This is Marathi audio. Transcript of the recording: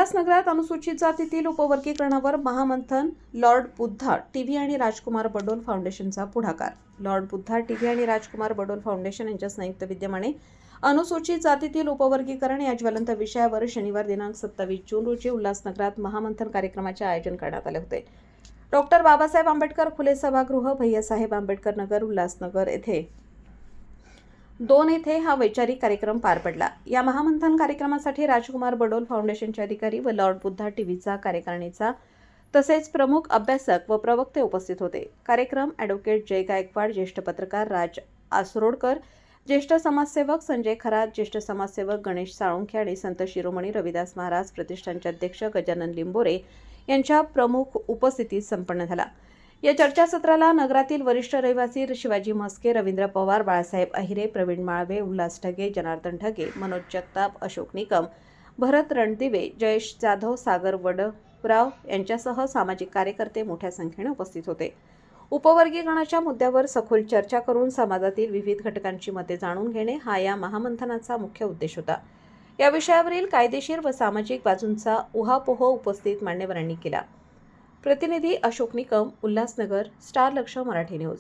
उल्हासनगरात अनुसूचित जातीतील उपवर्गीकरणावर महामंथन. लॉर्ड बुद्धा टीव्ही आणि राजकुमार बडोल फाउंडेशनचा पुढाकार. लॉर्ड बुद्धा टीव्ही आणि राजकुमार बडोल फाउंडेशन यांच्या संयुक्त विद्यमाने अनुसूचित जातीतील उपवर्गीकरण या ज्वलंत विषयावर शनिवार दिनांक 27 जून रोजी उल्हासनगरात महामंथन कार्यक्रमाचे आयोजन करण्यात आले होते. डॉक्टर बाबासाहेब आंबेडकर खुले सभागृह, भैयासाहेब आंबेडकर नगर, उल्हासनगर येथे हा वैचारिक कार्यक्रम पार पडला. या महामंथन कार्यक्रमासाठी राजकुमार बडोल फाउंडेशनचे अधिकारी व लॉर्ड बुद्धा टीव्हीचा कार्यकारिणीचा तसेच प्रमुख अभ्यासक व प्रवक्ते उपस्थित होते. कार्यक्रम ॲडव्होकेट जय गायकवाड, ज्येष्ठ पत्रकार राज आसरोडकर, ज्येष्ठ समाजसेवक संजय खरात, ज्येष्ठ समाजसेवक गणेश साळुंखे आणि संत शिरोमणी रविदास महाराज प्रतिष्ठानचे अध्यक्ष गजानन लिंबोरे यांच्या प्रमुख उपस्थितीत संपन्न झाला. या चर्चासत्राला नगरातील वरिष्ठ रहिवासी शिवाजी म्हस्के, रवींद्र पवार, बाळासाहेब अहिरे, प्रवीण माळवे, उल्हास ढगे, जनार्दन ढगे, मनोज जगताप, अशोक निकम, भरत रणदिवे, जयेश जाधव, सागर वडराव यांच्यासह सामाजिक कार्यकर्ते मोठ्या संख्येने उपस्थित होते. उपवर्गीकरणाच्या मुद्द्यावर सखोल चर्चा करून समाजातील विविध घटकांची मते जाणून घेणे हा या महामंथनाचा मुख्य उद्देश होता. या विषयावरील कायदेशीर व सामाजिक बाजूंचा उहापोह उपस्थित मान्यवरांनी केला. प्रतिनिधी अशोक निकम, उल्हासनगर, स्टार लक्ष मराठी न्यूज.